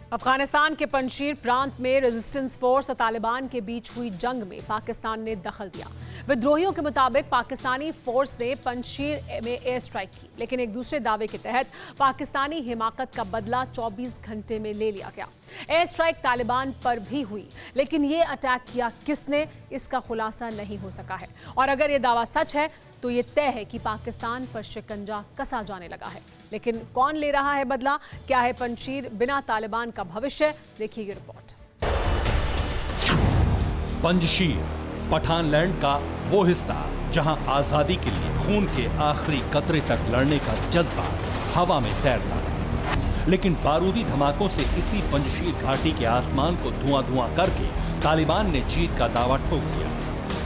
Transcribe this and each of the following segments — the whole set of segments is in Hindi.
अफगानिस्तान के पंजशीर प्रांत में रेजिस्टेंस फोर्स और तालिबान के बीच हुई जंग में पाकिस्तान ने दखल दिया। विद्रोहियों के मुताबिक पाकिस्तानी फोर्स ने पंजशीर में एयर स्ट्राइक की, लेकिन एक दूसरे दावे के तहत पाकिस्तानी हिमाकत का बदला 24 घंटे में ले लिया गया। एयर स्ट्राइक तालिबान पर भी हुई, लेकिन ये अटैक किया किसने, इसका खुलासा नहीं हो सका है। और अगर ये दावा सच है तो ये तय है कि पाकिस्तान पर शिकंजा कसा जाने लगा है। लेकिन कौन ले रहा है बदला, क्या है पंजशीर बिना तालिबान का भविष्य, देखिए ये रिपोर्ट। पंजशीर पठानलैंड का वो हिस्सा जहां आजादी के लिए खून के आखिरी कतरे तक लड़ने का जज्बा हवा में तैरता है, लेकिन बारूदी धमाकों से इसी पंजशीर घाटी के आसमान को धुआं करके तालिबान ने जीत का दावा ठोक दिया।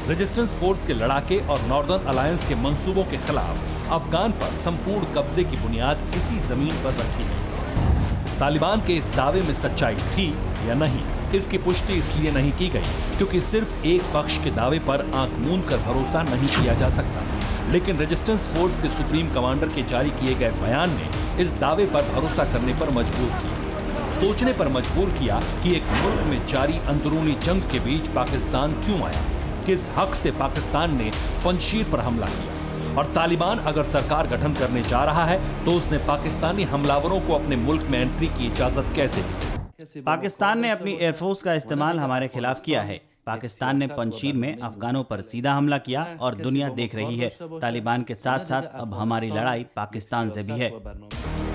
रेजिस्टेंस फोर्स के लड़ाके और नॉर्दर्न अलायंस के मंसूबों के खिलाफ अफगान पर संपूर्ण कब्जे की बुनियाद इसी जमीन पर रखी है। तालिबान के इस दावे में सच्चाई थी या नहीं, इसकी पुष्टि इसलिए नहीं की गई क्योंकि सिर्फ एक पक्ष के दावे पर आंख मूंद कर भरोसा नहीं किया जा सकता। लेकिन रेजिस्टेंस फोर्स के सुप्रीम कमांडर के जारी किए गए बयान ने इस दावे पर भरोसा करने पर मजबूर किया, सोचने पर मजबूर किया कि एक मुल्क में जारी अंदरूनी जंग के बीच पाकिस्तान क्यों आया, किस हक से पाकिस्तान ने पंजशीर पर हमला किया, और तालिबान अगर सरकार गठन करने जा रहा है तो उसने पाकिस्तानी हमलावरों को अपने मुल्क में एंट्री की इजाजत कैसे दी। पाकिस्तान ने अपनी एयरफोर्स का इस्तेमाल हमारे खिलाफ किया है। पाकिस्तान ने पंजशीर में अफगानों पर सीधा हमला किया और दुनिया देख रही है। तालिबान के साथ साथ अब हमारी लड़ाई पाकिस्तान से भी है।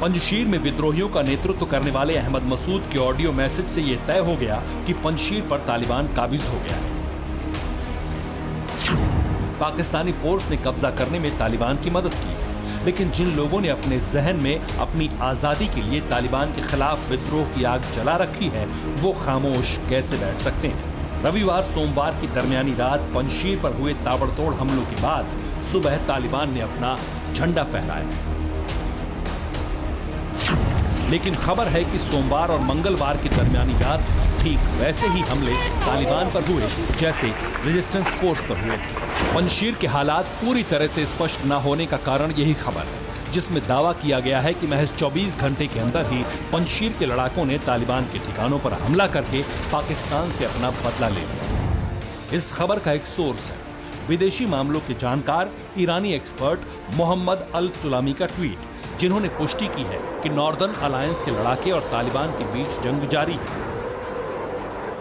पंजशीर में विद्रोहियों का नेतृत्व करने वाले अहमद मसूद के ऑडियो मैसेज से यह तय हो गया कि पंजशीर पर तालिबान काबिज हो गया है। पाकिस्तानी फोर्स ने कब्जा करने में तालिबान की मदद की, लेकिन जिन लोगों ने अपने जहन में अपनी आजादी के लिए तालिबान के खिलाफ विद्रोह की आग जला रखी है, वो खामोश कैसे बैठ सकते हैं। रविवार सोमवार की दरमियानी रात पंजशीर पर हुए ताबड़तोड़ हमलों के बाद सुबह तालिबान ने अपना झंडा फहराया, लेकिन खबर है कि सोमवार और मंगलवार की दरमियानी रात ठीक वैसे ही हमले तालिबान पर हुए जैसे रेजिस्टेंस फोर्स पर हुए थे। पंजशीर के हालात पूरी तरह से स्पष्ट न होने का कारण यही खबर है, जिसमें दावा किया गया है कि महज 24 घंटे के अंदर ही पंजशीर के लड़ाकों ने तालिबान के ठिकानों पर हमला करके पाकिस्तान से अपना बदला ले लिया। इस खबर का एक सोर्स है विदेशी मामलों के जानकार ईरानी एक्सपर्ट मोहम्मद अल सुलामी का ट्वीट, जिन्होंने पुष्टि की है कि नॉर्दर्न अलायंस के लड़ाके और तालिबान के बीच जंग जारी है।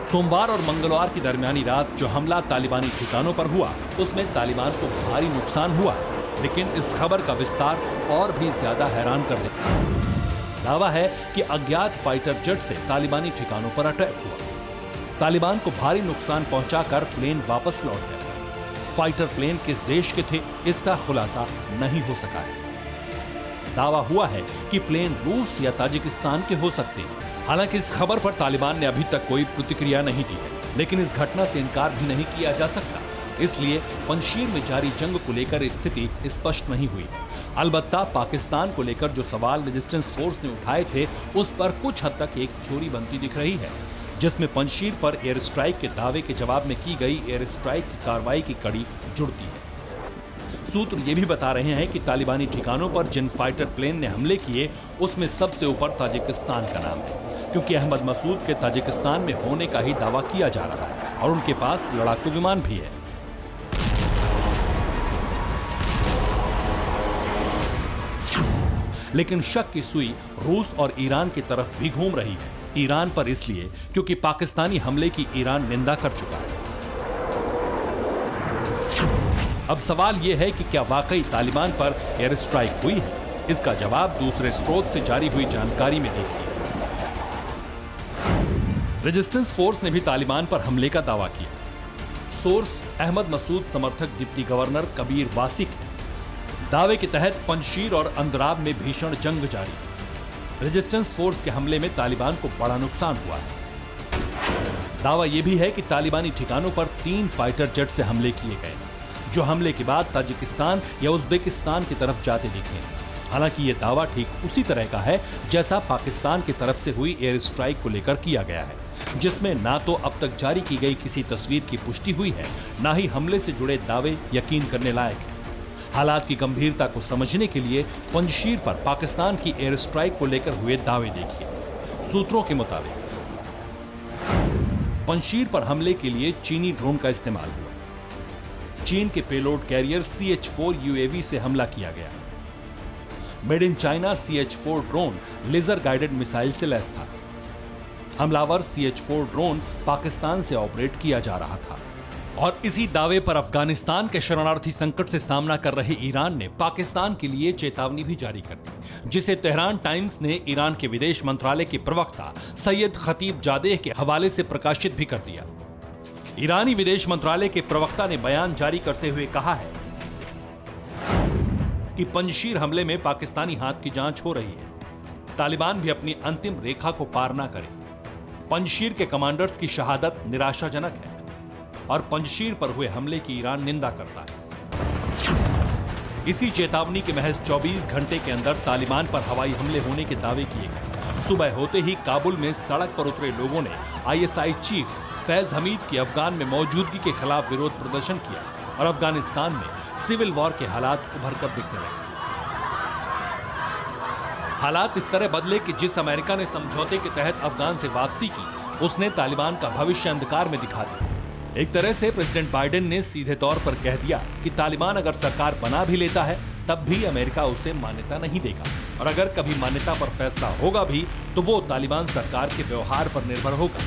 सोमवार और मंगलवार की दरमियानी रात जो हमला तालिबानी ठिकानों पर हुआ, उसमें तालिबान को भारी नुकसान हुआ, लेकिन इस खबर का विस्तार और भी ज्यादा हैरान कर देता है। दावा है कि अज्ञात फाइटर जेट से तालिबानी ठिकानों पर अटैक हुआ। तालिबान को भारी नुकसान पहुंचाकर प्लेन वापस लौट गया। फाइटर प्लेन किस देश के थे, इसका खुलासा नहीं हो सका है। दावा हुआ है कि प्लेन रूस या ताजिकिस्तान के हो सकते हैं। हालांकि इस खबर पर तालिबान ने अभी तक कोई प्रतिक्रिया नहीं दी है, लेकिन इस घटना से इनकार भी नहीं किया जा सकता। इसलिए पंजशीर में जारी जंग को लेकर स्थिति स्पष्ट नहीं हुई है। अलबत्ता पाकिस्तान को लेकर जो सवाल रेजिस्टेंस फोर्स ने उठाए थे, उस पर कुछ हद तक एक थ्योरी बनती दिख रही है, जिसमें पंजशीर पर एयर स्ट्राइक के दावे के जवाब में की गई एयर स्ट्राइक की कार्रवाई की कड़ी जुड़ती है। सूत्र ये भी बता रहे हैं कि तालिबानी ठिकानों पर जिन फाइटर प्लेन ने हमले किए, उसमें सबसे ऊपर ताजिकिस्तान का नाम है, क्योंकि अहमद मसूद के ताजिकिस्तान में होने का ही दावा किया जा रहा है और उनके पास लड़ाकू विमान भी है। लेकिन शक की सुई रूस और ईरान की तरफ भी घूम रही है। ईरान पर इसलिए क्योंकि पाकिस्तानी हमले की ईरान निंदा कर चुका है। अब सवाल यह है कि क्या वाकई तालिबान पर एयर स्ट्राइक हुई है? इसका जवाब दूसरे स्रोत से जारी हुई जानकारी में देखिए। रेजिस्टेंस फोर्स ने भी तालिबान पर हमले का दावा किया। सोर्स अहमद मसूद समर्थक डिप्टी गवर्नर कबीर वासिक है। दावे के तहत पंजशीर और अंदराब में भीषण जंग जारी है। रेजिस्टेंस फोर्स के हमले में तालिबान को बड़ा नुकसान हुआ है। दावा यह भी है कि तालिबानी ठिकानों पर 3 फाइटर जेट से हमले किए गए, जो हमले के बाद ताजिकिस्तान या उज्बेकिस्तान की तरफ जाते दिखे। हालांकि यह दावा ठीक उसी तरह का है जैसा पाकिस्तान की तरफ से हुई एयर स्ट्राइक को लेकर किया गया है, जिसमें ना तो अब तक जारी की गई किसी तस्वीर की पुष्टि हुई है, ना ही हमले से जुड़े दावे यकीन करने लायक हैं। हालात की गंभीरता को समझने के लिए पंजशीर पर पाकिस्तान की एयर स्ट्राइक को लेकर हुए दावे देखिए। सूत्रों के मुताबिक पंजशीर पर हमले के लिए चीनी ड्रोन का इस्तेमाल हुआ। चीन के पेलोड कैरियर CH-4 UAV से हमला किया गया। Made in China CH-4 drone laser guided missile से लैस था। हमलावर CH-4 ड्रोन पाकिस्तान से ऑपरेट किया जा रहा था और इसी दावे पर अफगानिस्तान के शरणार्थी संकट से सामना कर रहे ईरान ने पाकिस्तान के लिए चेतावनी भी जारी कर दी, जिसे तेहरान टाइम्स ने ईरान के विदेश मंत्रालय के प्रवक्ता सैयद खतीब जादेह के हवाले से प्रकाशित भी कर दिया। ईरानी विदेश मंत्रालय के प्रवक्ता ने बयान जारी करते हुए कहा है कि पंजशीर हमले में पाकिस्तानी हाथ की जांच हो रही है। तालिबान भी अपनी अंतिम रेखा को पार ना करे। पंजशीर के कमांडर्स की शहादत निराशाजनक है और पंजशीर पर हुए हमले की ईरान निंदा करता है। इसी चेतावनी के महज 24 घंटे के अंदर तालिबान पर हवाई हमले होने के दावे किए गए। सुबह होते ही काबुल में सड़क पर उतरे लोगों ने ISI चीफ फैज हमीद की अफगान में मौजूदगी के खिलाफ विरोध प्रदर्शन किया और अफगानिस्तान में सिविल वॉर के हालात उभर कर दिखने लगे। हालात इस तरह बदले कि जिस अमेरिका ने समझौते के तहत अफगान से वापसी की, उसने तालिबान का भविष्य अंधकार में दिखा दिया। एक तरह से प्रेसिडेंट बाइडेन ने सीधे तौर पर कह दिया कि तालिबान अगर सरकार बना भी लेता है तब भी अमेरिका उसे मान्यता नहीं देगा और अगर कभी मान्यता पर फैसला होगा भी तो वो तालिबान सरकार के व्यवहार पर निर्भर होगा।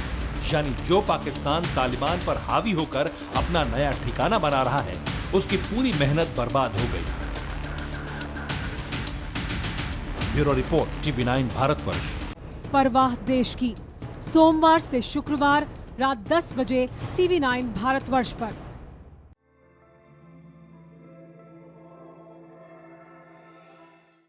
यानी जो पाकिस्तान तालिबान पर हावी होकर अपना नया ठिकाना बना रहा है, उसकी पूरी मेहनत बर्बाद हो गई। Bureau report TV9 Bharatvarsh. परवाह देश की, सोमवार से शुक्रवार रात 10 बजे TV9 भारतवर्ष पर।